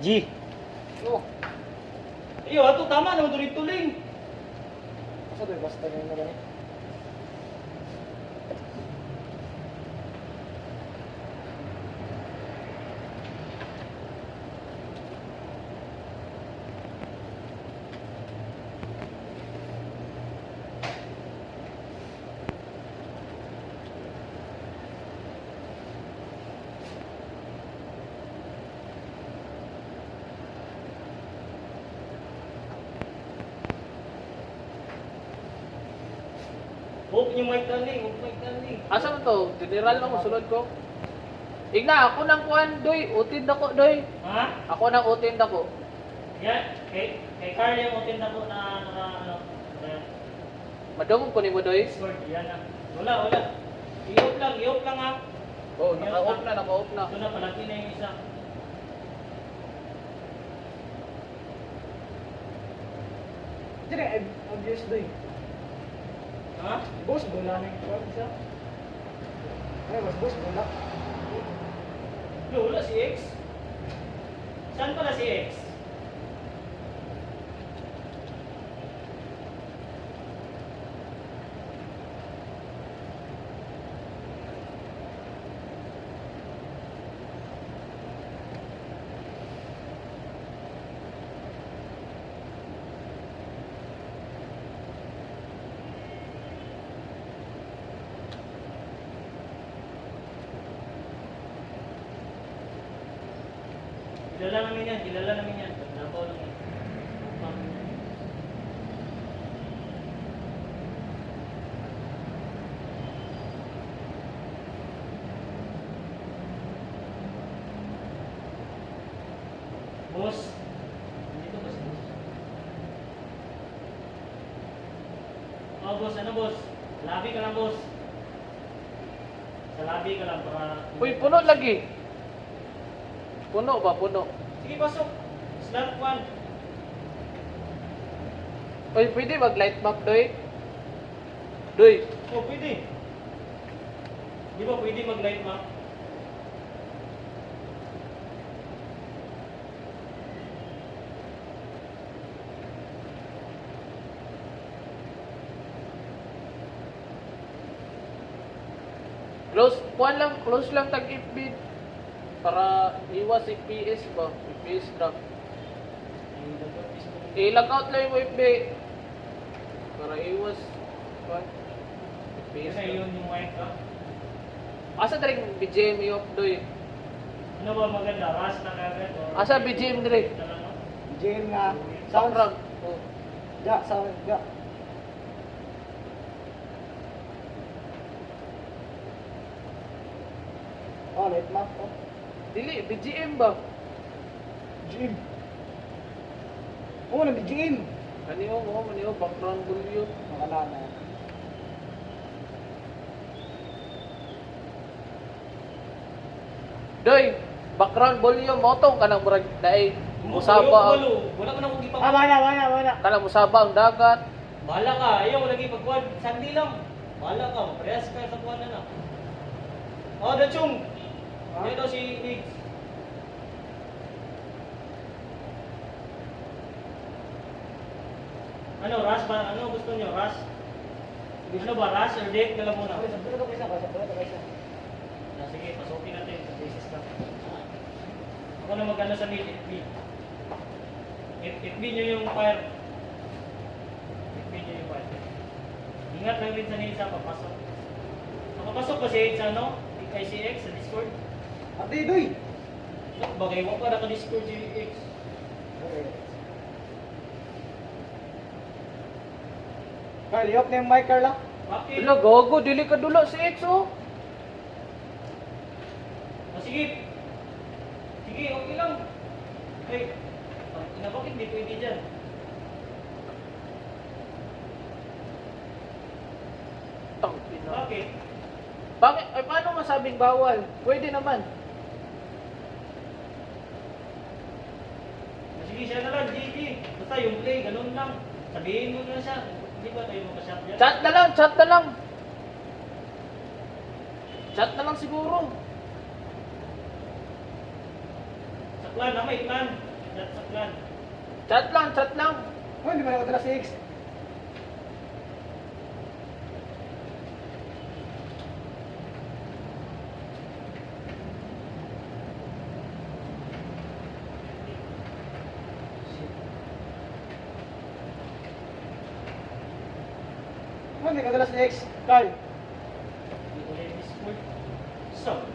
G. Oh, Iyo, ato tama naman tuling-tuling. asa doy basta na yung gani. Huwag niyo may taling, huwag may taling. Asa mo to? General lang mo sulod ko. Igna, ako nang kuan doy, utid ako doy. Ha? Ako nang utid ako. Yan, kay Carl yung utin na po na ano. Madungog ko nimo doy. Discord, yan na. Wala. Iop lang ha. Oh, naka-off na. Ito na, palaki na yung isa. Dire obvious doy. Ha? Boss bola na yung isa. Ay, boss bola. Wala si X. Saan pala si X? Kilala namin yan. Nabaw lang yan. Boss. Dito ba si boss? Oh, boss. Ano, boss? Labi ka lang, boss. Sa labi ka lang para... Uy, puno lagi. Puno ba? Puno. Sige, pasok. Slot 1. Uy, pwede mag-light map doy. Doy. Oh, pwede. Di ba pwede mag-light map? Close lang tag FB para iwas FPS ba? FPS drop. I-log out lang yung FB para iwas what? FPS Kasi drop. yun yung mic ka. Asa diri BGM off doy? Ano ba maganda? Ras na kagad? Asa BGM diri? Jane nga sound Background. Oh. ja sound ja. Oh, light map oh. Dili BGM ba? Jim. Oh, na Jim. Kaniyo background volume. Makalana. Doy, background volume mo tong kanang murag dai musaba ang Wala ka na kong ipag... Wala. kanang musaba ang dagat. Bahala ka. Ayaw, lagi pagkuhan. Sandi lang. Bahala ka. Parehas ka sa kuhan na na. Oh, Dachong. Yan daw si Nix. Ano, Ras ba? Ano gusto nyo? Ras? Ano ba? Ras or Dick? Dala muna. Ah, sige, pasukin natin sa basis ka. Ako na mag-ano sa mid, FB. FB nyo yung fire. FB nyo yung fire. Ingat lang rin sa nila papasok. Nakapasok ba si Ed sa ano? ICX sa Discord? Ate doy. Bagay mo pa naka-Discord si X. Carl, i-off na yung mic, Carla. Bakit? Dilo gogo dili ka dulo si EXO. Ah, sige. Sige, okay lang. Ay, bakit di pwede dyan? Tangina. Bakit? Bakit ay paano masabing bawal? Pwede naman. Ah, sige, siya na lang, GG. Basta yung play, ganun lang. Sabihin mo na siya. Hindi ba tayo makashot dyan? Chat na lang, chat na lang. Chat na lang siguro. clan, may clan. Chat sa clan. Chat lang, chat lang. Oh, hindi mo nakatala si X. Oh, hindi nakatala si X. Carl. Dito ulit Discord. Sorry.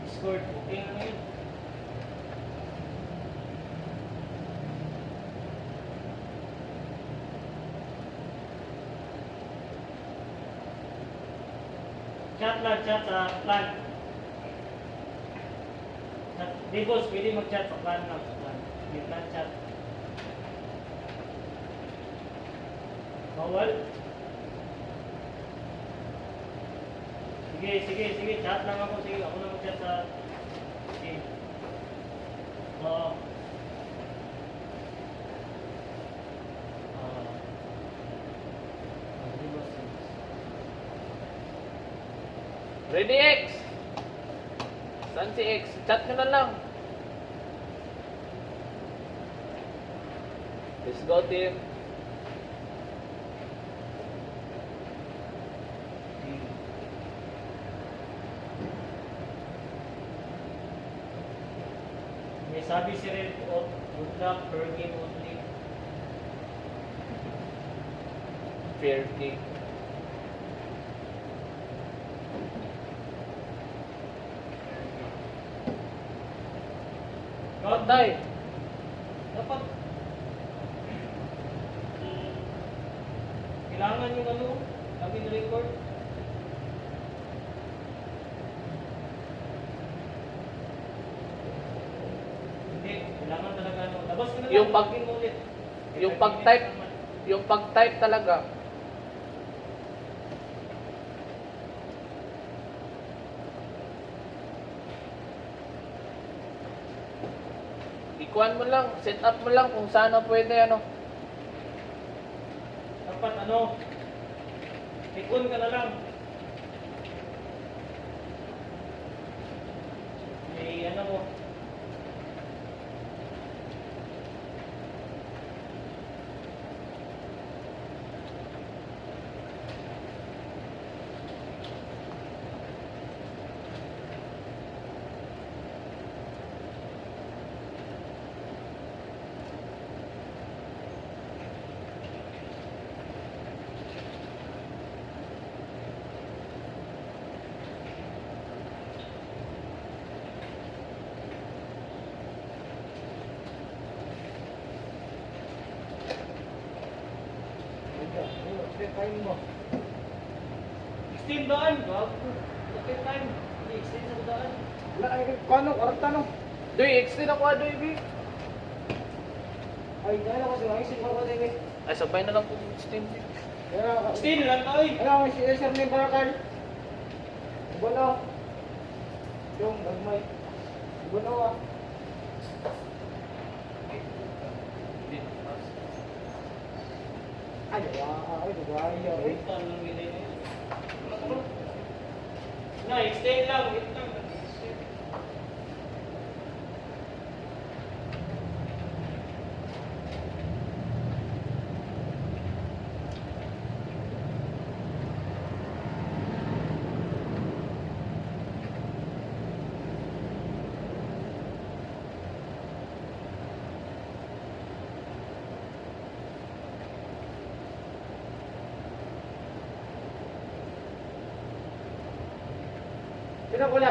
Discord, okay na yun. Chat lang, chat sa clan. Di boss, pwede mag-chat sa clan lang. Sa clan. Hindi clan chat. Bawal? Sige, sige, sige. Chat lang ako. Sige, ako na mag-chat sa game. Oo. Di boss. Ready X? Saan si X? Chat nyo na lang. Let's go team. May sabi si Red Oak, good luck per game only. Fair game. Patay. Dapat kailangan yung ano, kami record. Hindi, kailangan talaga ano. Labas ko na lang, Yung pag- login mo ulit. Yung pag-type, yung pag-type talaga. Ikuan mo lang, set up mo lang kung saan na pwede ano. Dapat ano, tikon ka na lang. Ano mo. Time mo. Extend daan, gago. Okay time. I-extend sa daan. Wala ay kano, karta no. Doy, extend ako doy, B. Ay, dahil ako sa isip ko din eh. Ay, sabay na lang kung extend. Kaya ako. Extend lang tayo. Ano ako si Sir ni Barakal? Wala. Yung nagmay. Wala ah. Ay, ay, ay, Wait lang lang gilay na yun. Na, extend lang. Wait lang. Extend.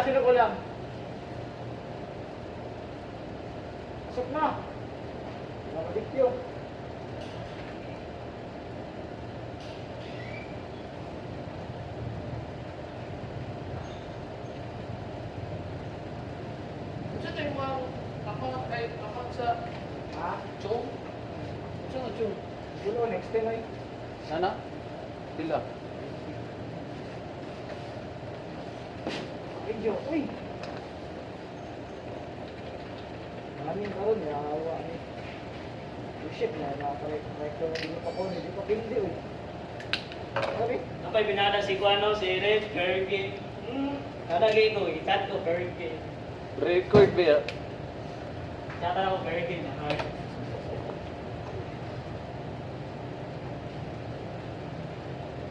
Sino ko lang? Pasok na. Nakadikyo. Sa tayo mo kapag sa Ha? chong? Sa chong? Gulo, next time ay. Sana? Dila. video. Uy! Maraming karon ya, awa ni. Oh shit na, nakakorek-corrector na dito pa ko, hindi pa pindi uy. Sabi? Napay binada si Kuano, si Red, Fergie. Kada gay ko, ikat ko, Fergie. Record ba yan? Tsaka ako, Fergie na hard.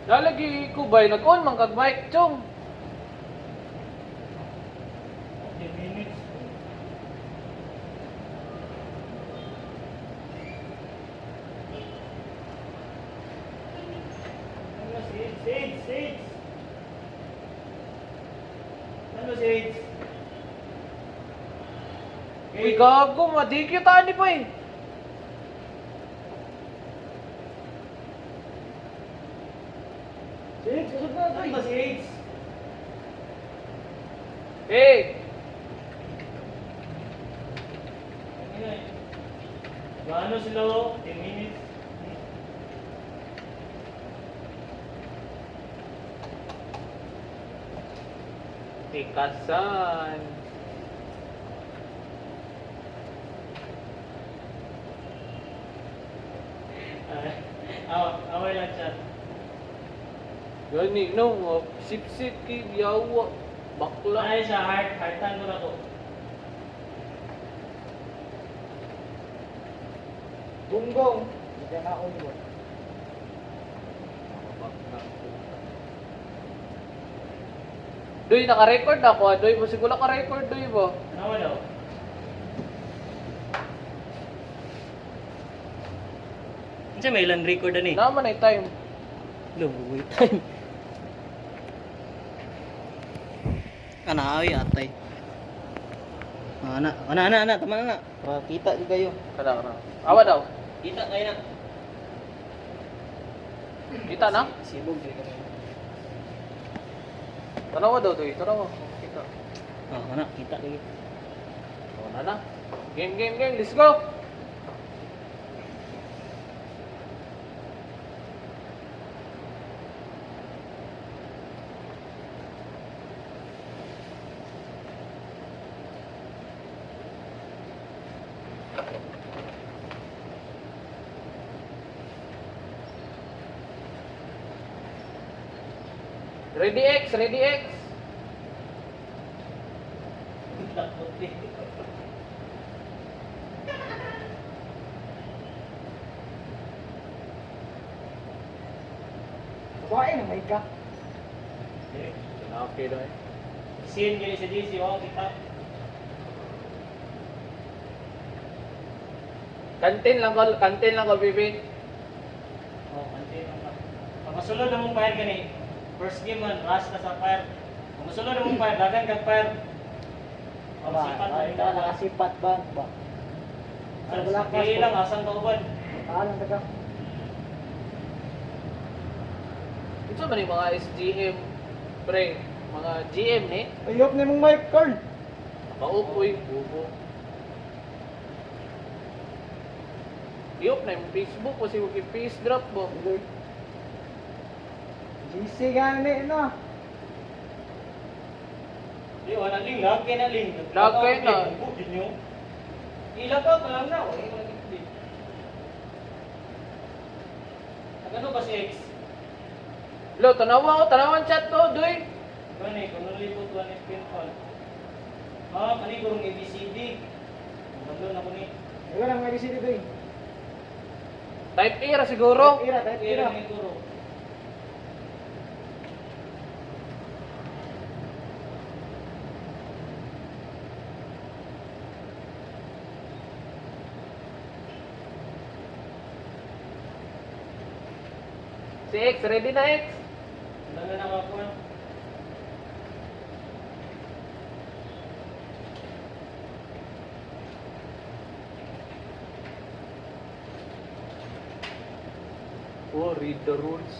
Lalagi ko ba nag-on man kag mic, chong? 10 minutes. Ano, Sage? Ano, Sage? Uy, gago, madikit ani pa eh. Sige, susod na Ano uy. ba, Sage? Eh, Ano eh? Gaano sila, 10 minutes. tikasan. Away lang chat. Gani no, sip-sip ki yawa. Bakla. Ano siya, heartan mo na to. Bunggong. Hindi ka na ako mo. Doy, naka-record ako. Doy, mo siguro naka-record, doy ba? Ano daw? Kasi may ilan record na eh. Naman ay time. Wait time. Ay atay. Ana, tama na. Para kita di kayo. Kada. Awa daw. Kita kayo na. Kita na? Sibog di kayo. Tanawa daw, doy. Tanawa. Kita. Ana, kita lagi. Oh, na. Game. Let's go. Ready X. Takot eh. Babae na may ka. Okay daw eh. Sin gini sa DC oh kita. Kantin lang ko, bibi. Oh, kanti lang ka. Pag masulod na mong fire gani. First game man, rush na sa fire. Pag masulod na mong fire, dagan kag fire. Pag sipat na rin Ka nakasipat ba? Ba? Ano wala ka? Sige lang, asang kauban. Alang ka. Ito man yung mga SGM, pre. Mga GM ni. Ayop na mong mic, Carl. Paupoy, bubo. Iyop na yung Facebook kasi huwag yung face drop mo. GC gani na. Di, wala ling, lag kayo na ling. Lag kayo na. Bukid nyo. Ilagaw ka lang na, wala ka lang ipin. Nagano ba si X? Lo, tanawan chat to, doy. Gani, kung nalipot one ipin call. Ah, kani kurong ABCD. Nandun ako ni. Ikaw lang may GC dito eh. Type A ra siguro. Ira. Kira ni Guro. Si X, ready na X? Wala na nakakuha. Oh, read the rules.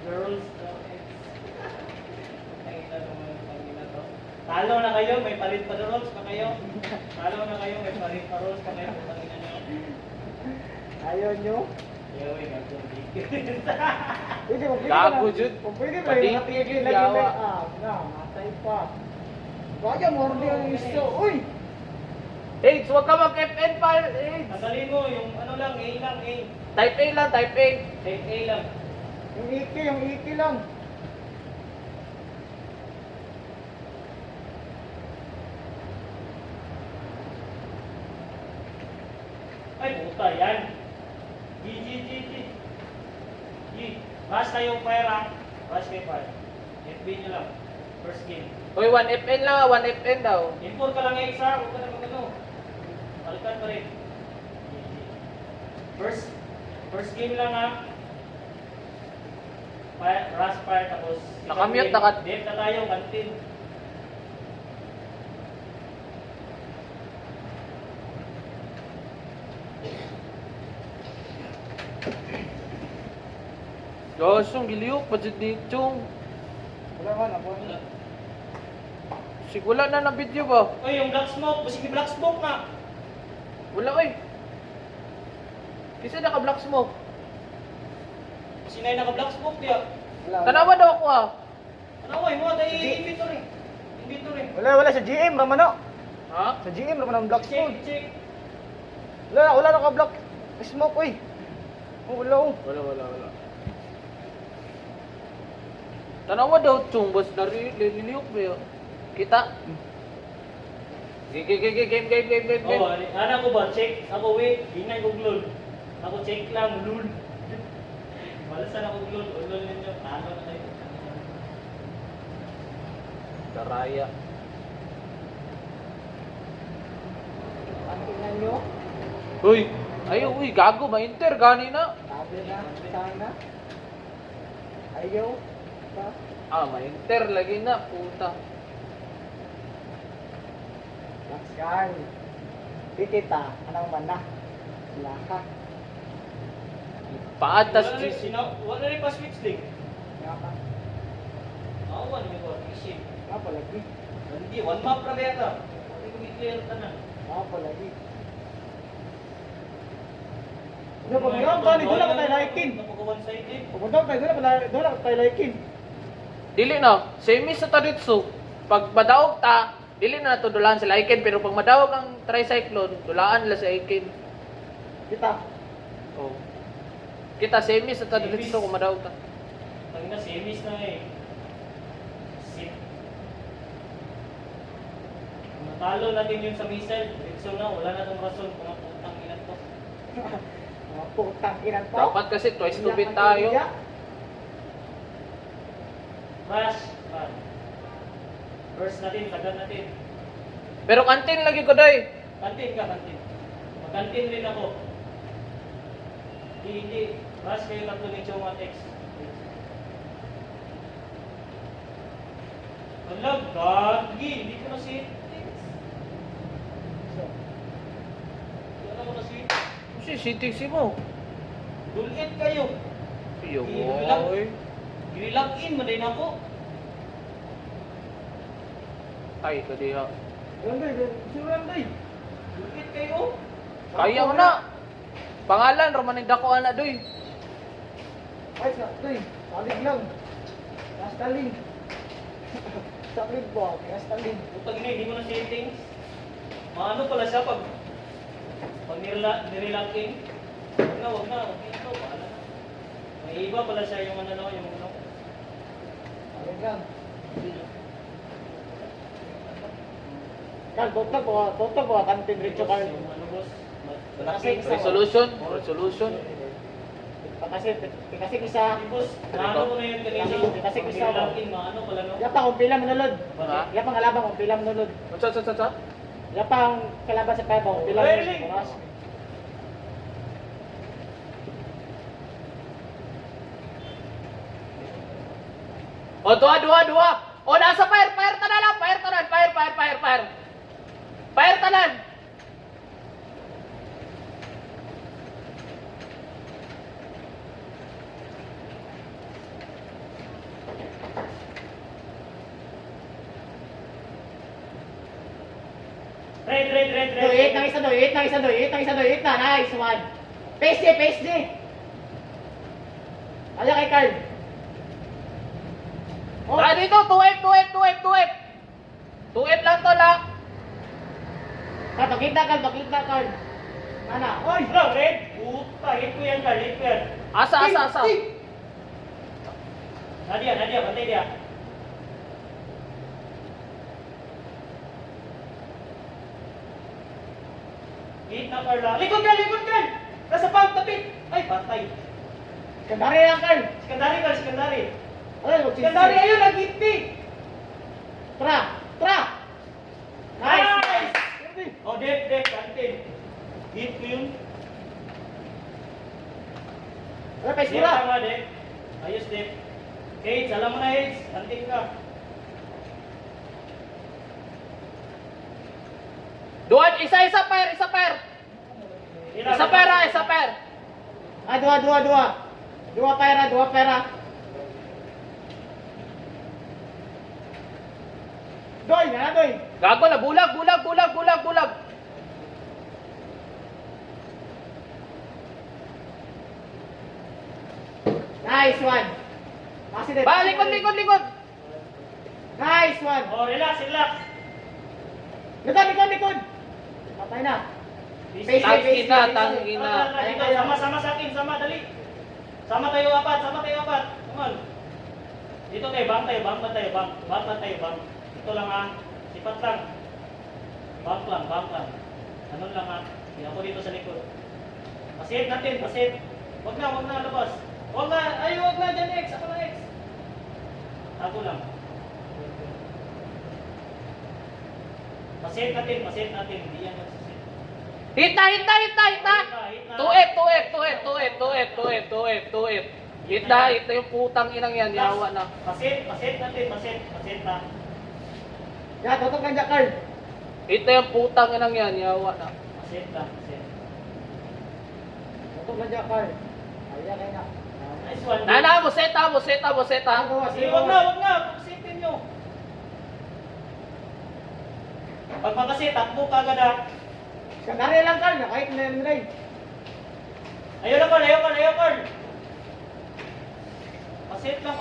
Girls, X. Ay, ina naman yung pangina to. Talo na kayo, may palit pa rolls pa kayo. Talo na kayo, may palit pa rolls pa kayo. Pangina nyo. Ayaw nyo. Yeah, we got to Pwede, kung pwede Gago, na- Jud. Kung pwede ba, Patigil, nakatigil lagi yawa. na, matay pa. Kaya mo, hindi ang iso. Uy! AIDS, huwag ka mag-FN pa. AIDS. Tanggalin mo, yung ano lang, A lang, A. Type A lang, type A. Type A lang. Yung iki lang. Ay, puta, yan. G. Basta yung fire ha. Basta yung fire. FB nyo lang. First game. Uy, 1FN lang, 1FN daw. Import ka lang yung isa, huwag ka na mag-ano. Balikan pa rin. First game lang ha. Fire, rush fire, tapos... Nakamute, Dev na tayo, kantin. Gosong, giliw, padjud ni Chong. Wala man, ako Wala. Sigula na video ba? Uy, yung black smoke, basig yung black smoke na. Wala, oy. Kisa naka black smoke. Sinay naka-black smoke diya. Tanawa daw ako ah. Ano ko, mo tayo inventory. Inventory. Wala, sa GM, ramano. Ha? Sa GM, ramano ang black smoke. Check. Wala naka-black smoke, uy. Oh, wala, oh. Wala. Tanawa daw Chong, boss. Naliliyok ba yun? Kita? Game. Oh, ano ko ba? Check. Ako wait, ingay ko glod. Ako check lang, lul. Malasan ako glod. Ulol ninyo. Talo na tayo. Daraya. Ang tingnan nyo. Uy! Ayaw, uy, gago, ma-enter, gani na. Sabi na, sana. Ayaw. Pa. Ah, ma-enter, lagi na, puta. Laksan. Pitita, anong mana? Wala ka. Paatas, Wala rin pa switch link. Wala ka. Awan mo ko. Isip. Nga palagi. Hindi, one map na kaya ka. Hindi ko i-clear ka na. Nga palagi. Ano ba ngayon? Tani, doon ako tayo laikin. Napaka one-sided. Pumunta tayo, doon ako tayo laikin. Dili na, semi sa taritso. Pag madaog ta, dili na nato dulaan sa Aiken, pero pag madaog ang tricyclone, dulaan la sa Aiken. Kita. Oh. Kita semi sa taritso kung madaog ta. Pag na semis na eh. Sit. Kung natalo natin yun sa missile, so na, wala na itong rason kung ang putang ilan to. Mga putang inan to. Dapat kasi twice to beat tayo. Crash. First natin, sagad natin. Pero kantin lagi ko doy. Kantin ka, kantin. Magkantin rin ako. Hindi. Crash kayo tatlo ni Chong at X. Alam, gagi. Hindi ko na si Wala ko na si Kasi CTC mo. Dulit kayo. Iyo Ilang- boy. Ginilag in, maday na ako. Ay, kadiha. Randay, Randay. Dulit kayo. Kaya mo na. Pangalan, Romanin Dako na doy. Ay, Randay. Salig lang. Nastalin. Salig po, nastalin. Putang ina, hindi mo na settings. Maano pala siya pag nirelock in. Wag na. Okay ito, paala na. May iba pala siya yung ano, yung ano. Salig lang. Kal, toto po, kantin Richo Carl. Yung ano boss, Kasi- Resolution. Kasi isa, boss, naano ko na yun kanina. Kasi Pag gusto ko. nirelock in, maano pala no? yapa kung pila manulod. Ha? Yapa ang alabang kung pila manulod. Sa. Yapa ang kalaban sa peba kung pila Really? manulod. O, dua. O, nasa fire tanan lang. Fire tanan. Fire tanan. Red. Doit ng isa, doit na. Nice one. Pace D. Kaya kay Carl. Oh, Tara dito, 2F, 2F, 2F, 2F. 2F lang to lang. pakita Carl. Mana? Oy, bro, red. Puta, hit ko yan, Carl. Hit ko yan. Asa. Nadia, bantay dia. Hit na, Carl. Likod, Carl. Nasa pump, tapit. Ay, patay. Kandari lang Carl. Sikandari. Ay, Sikandari, ayun, nag-hit me. Tra. Nice. Oh, Dep, kantin. Hit ko yun. Ano pa Dep, iskura? tama, Dep. Ayos, Dep. Hades, alam mo na, Hades. Kantin ka. Duwan, isa pair. Isa pair. Ah, dua. Dua pera. Doy. Gago na, bulag. Nice one. Masih deh. Ba, likod. Nice one. Oh, relax. Likod. Patay na. Face. Tangina. Dito, sama sa akin, dali. Sama tayo apat. Come on. Dito tayo, bang tayo. Ito lang ha. Sipat lang. Bang lang. Ganun lang ha. Hindi ako dito sa likod. Pasit natin. Wag na labas. Wag na dyan X. Ako na X. Ako lang. Pasit natin. Hindi yan nagsisit. Hit na. 2F. Hit na yung putang inang yan, yawa na. Pasit natin. Na. Ya, tutok kan Carl. Hit na yung putang inang yan, yawa na. Pasit. Tutok kan Carl. Ayan na. Nice one. Nana, boseta. Sige, wag na. Pasitin nyo. Pag makasit, takbo ka agad ha. Kandari lang Carl, kahit na. Ayaw Carl. Pasit lang.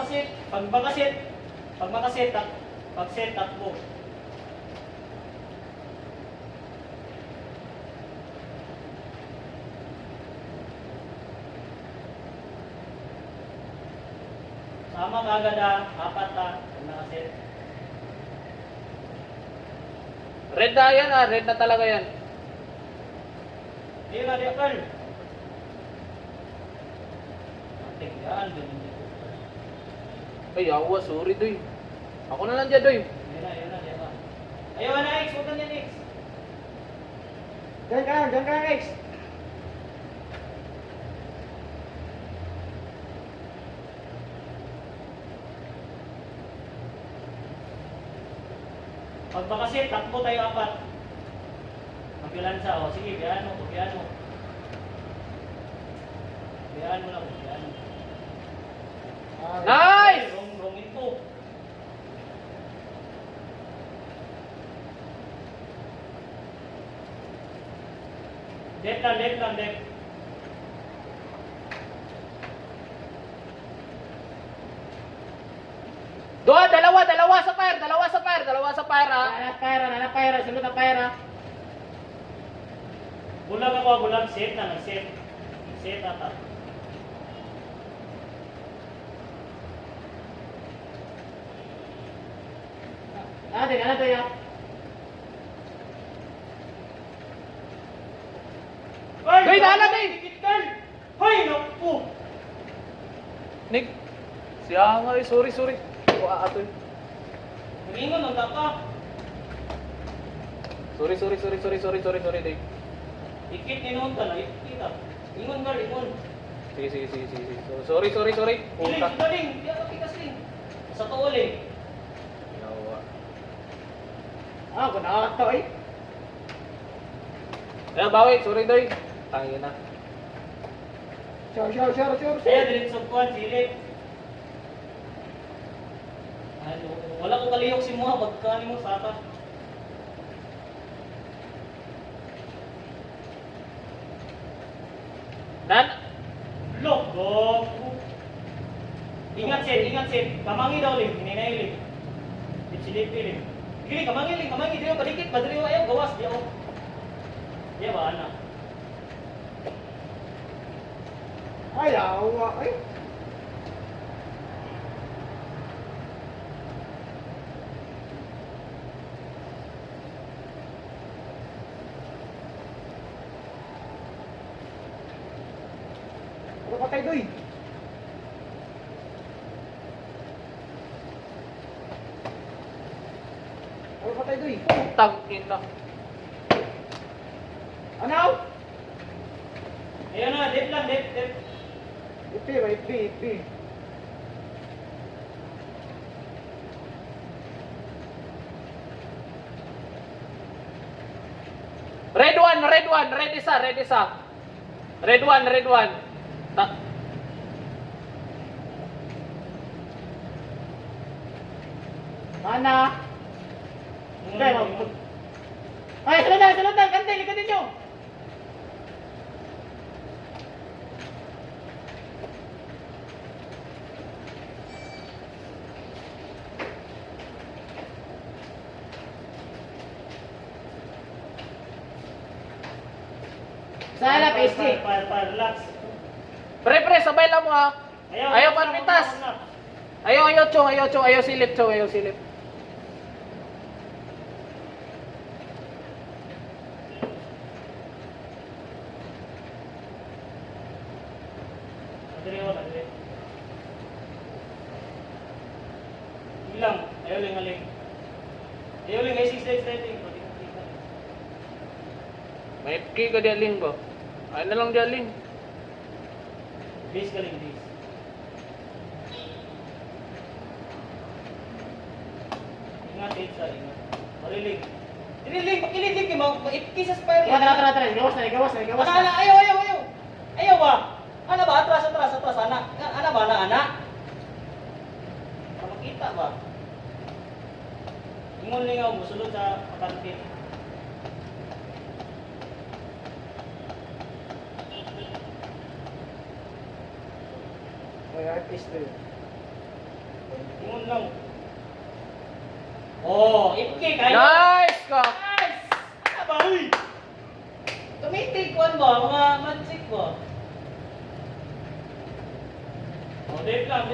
Pag makasit, pag-set, takbo. Sama ka agad ha. 4 ha. Pag nakaset. Red na yan red na talaga yan. Ayun na, Carl. Tingnan, ganun dito. Ay, yawa, sorry doy. Ako na lang dyan doy. Ayun na. Ayaw na, X. Huwag ganyan, X. Diyan ka lang X. Pag makasit, takbo tayo 4. Magbilansa, o. Sige, biyaan mo. Biyaan mo lang, biyaan mo. Nice! Wrong info. Dep lang. Dalawa sa fire ha. Nana pera, sunod na pera. Bulag ako, set na, nag-set. Set ata. Ano to ya? Hoy, Dala, Day! Dikit, Carl! Hoy, naku! Nick. Siya nga sorry. Wa ato. Nagingon, ang ka. Sorry day. Dikit, inuun ka na, ikita. Ingon, Carl, ingon. Sige. Sorry. Iling, galing, di ako tikasling. Sa tuol eh. Yawa. Kung nakakataw eh. Bawi, sorry doy. Tangin na. Sure. Kaya, dilit sa kuwan, silip. Ano, wala ko kalihok si Muha, pagkani mo sa atas. Nan, Logo! Ingat set. Kamangi daw lim, hinay lim. Silip lim. Gili kamangi dito padikit, padriyo ayo gawas dia. Dia ba ana? Ay, awa. Ay. Ano patay doy? Ano patay doy? Putang ina. Ano? Ayun na, dip lang, dip. Ipi. Red one, red isa. Red one. Mana? Ay, sunod. Kantil, likatin nyo. Sana, PSG. Relax. Pre, sabay lang mo ha. Ayaw panpitas. Ayaw, chong. Ayaw silip. Madali. Ilang, ayaw ling. Ayaw ling, ay 6 days setting. May ki ka dialing ba? Ay na lang dialing. Base galing, base. Ingat. Mariling. Pakililig kayo, maipkis sa spire. Tara. Gawas na. Ana, ayaw. Ayaw ba? Ana ba? Atras, ana. Ana ba? Ana? Makita ba? Ingon lingaw mo, sulod sa pakantin. May artist doy. Ingon lang. Oh, ipki kayo. Nice ka. Nice! Ano ba, uy? Tumitig ko ba? Mga magic ba? Oh, dip lang.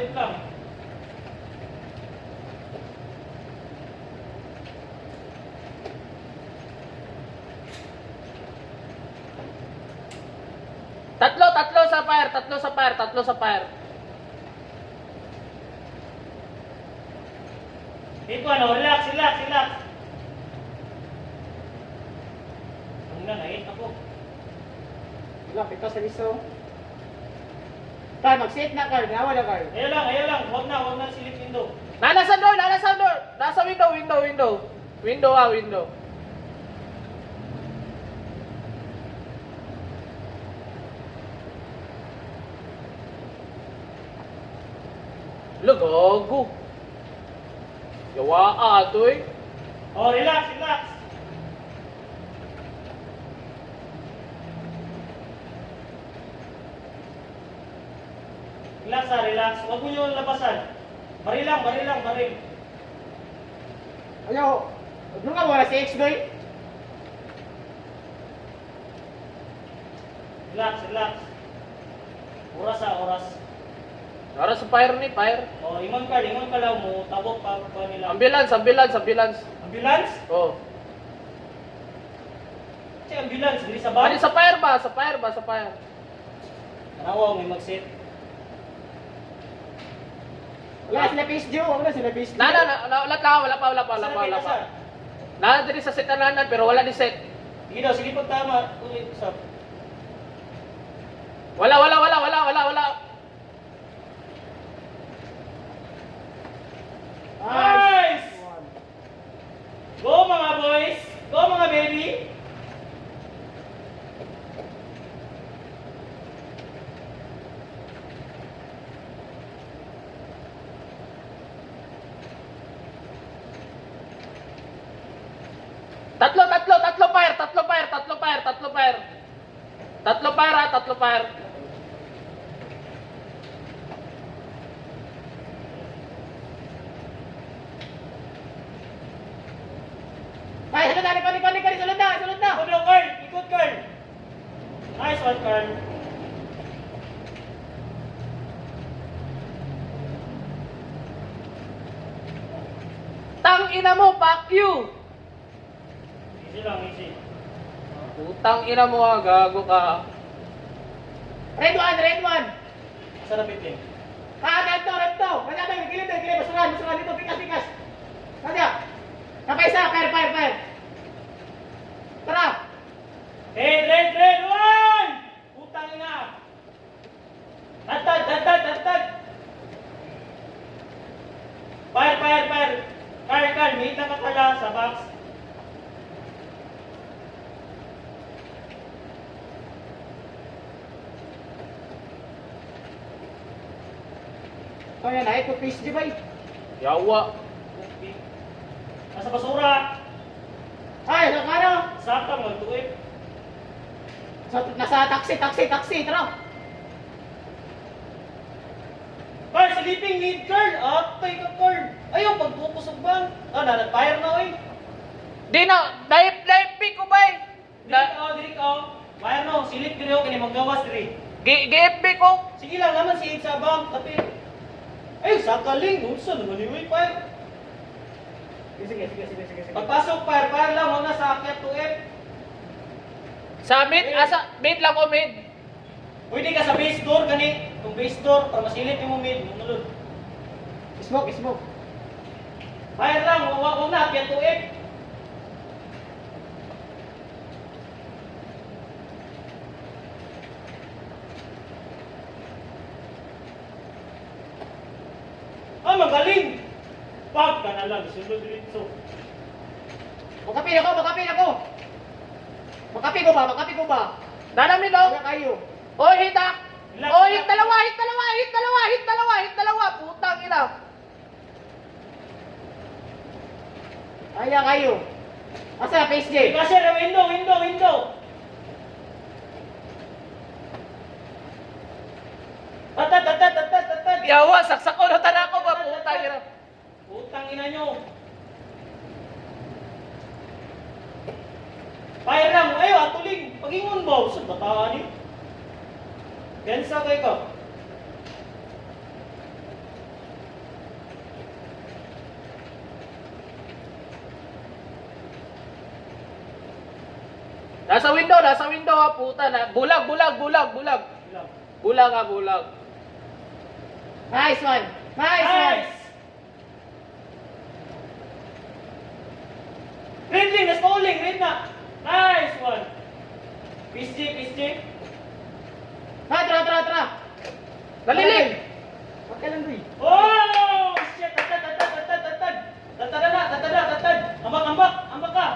Tatlo sa fire. Dito ano, relax. Ang nanait ako. Wala, pitas sa liso. Carl, mag-sit na, Carl. Ngawa na, Carl. Ayaw lang. Huwag na silip window. Nasa door. Nasa window. Window. Gago. Yawa ato eh. Oh, relax. Relax. Huwag mo yung labasan. Baril. Ayaw. Ano nga wala si X-Doy? Relax. Oras. Nara sa fire. Oh, ingon ka lang mo. Tabok pa nila. Ambulance. Ambulance? Oh. Si ambulance, dili sa bar. Ano sa fire ba? Sa fire. Tanawa, may mag-sit. Wala sila PSG. Wala sila PSG. Wala pa. Na diri sa setananan pero wala ni set. Sige pag tama. Ulit, stop. Wala. Nice! Go mga boys! Go mga baby! Tatlo fire. one, Carl. Tang ina mo, fuck you! Easy lang, easy. Putang ina mo ha, gago ka. Red one, red one. Asa na bitin? Red to. Wala tayo, gilid. Basuran dito, pikas. Kaya. Isa, fire. Tara. Red, one! Putang ina! Tatad! Fire! Carl, may itang ka pala sa box. Kaya na, ito fish di ba? Yawa. Nasa basura. Ay, ano? Sakta mo, tuwid. Nasa taxi, tara. Carl, sleeping need, Carl. Atay ka, Carl. Ayaw, pagpupusog ba? Nag-fire na, oy. Di na, daip pick ko ba eh. Diri ka. Fire na, silip diri ako, kini maggawas diri. GFP ko. Sige lang naman, si sa bang, tapi. Ay, sakaling, unsa naman ni Uy, fire. Sige. Pagpasok, fire lang, huwag na sa akyat to F. Sa mid, mid lang o mid. Pwede ka sa base door, gani. Kung base door, para masilip yung mid, munulod. Smoke. Fire lang, huwag na akyat to F. Magaling! Pag ka na lang, sunod dito. Makapin ako. Makapi ko ba? Nanamid o. Kaya kayo. Oy, hitak. Relax, Oy, relax. hit dalawa. Putang ina. Kaya kayo. Asa, face J? Kasi window. Tatad. Yawa, saksak ko na tanak ko ba? Putang ina. Putang ina nyo. Fire lang, ayaw, atuling. Pagingon ba? Saan bataan yun? Pensa kayo ka. Nasa window ha, puta na. Bulag. Bilang. Bulag. Nice one. Nice! Red, nas calling, red na. Nice one. PSJ. Tara. Nalilig. Huwag ka lang, Ruy. Oh! Shit! Tatad! Ambak ka!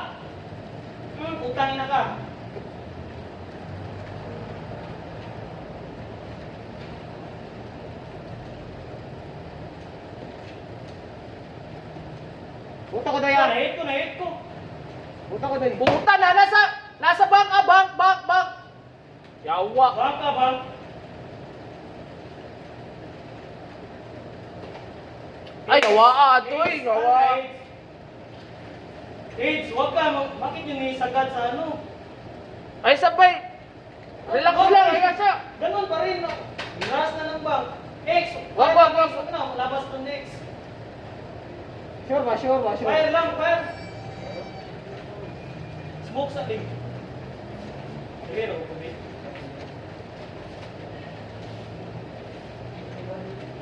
Utangin na ka. Buta ko doon yan. Nahit ko. Buta ko doon. Puta na, nasa bank. Yawa. Baka bang? Ay, gawa atoy, gawa. Kids, huwag ka. Bakit yung isagad sa ano? Ay, sabay. Relax lang, higa siya. Ganon pa rin. No? Iras na ng bang. X. Wag. Huwag na. Labas to next. Sure ba? Fire lang, fire. Smoke sa link. Sige, no, kumit.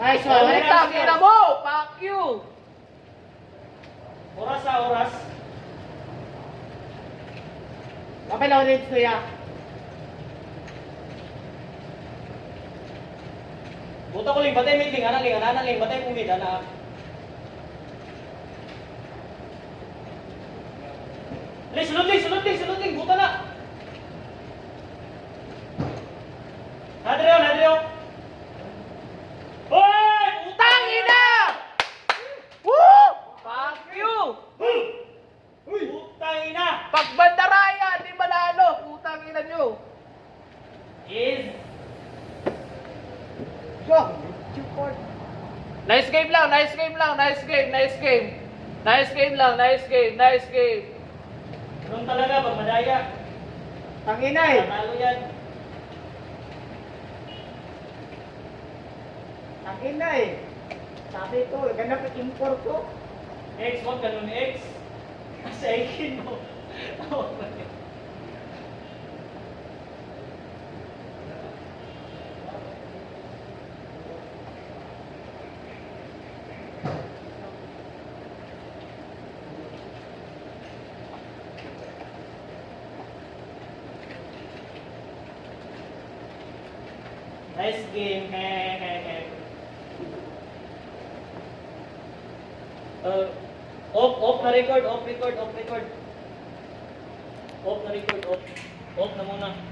Nice Oh, one. Ay, tangina mo. Fuck you. Oras sa oras. Kapay lang ulit ito ya. Buta ko ling, batay mid ling, anak ling, batay kong mid, anak. Sulod ling, buta na. Nadreo. Hoy! Tangina! Woo! Fuck you. Putang ina! Pag bandaraya, di manalo. Putang ina nyo. Is Go. Support. Nice game lang. Nice game. ganun talaga pag madaya. Tangina eh. Panalo yan. Ang ina eh. Sabi ko, ganap yung import ko. X, wag ganun X. Kasi aikin mo. Tawag na yun. Nice game. Off na record, off record. Off na record, off. Off na muna.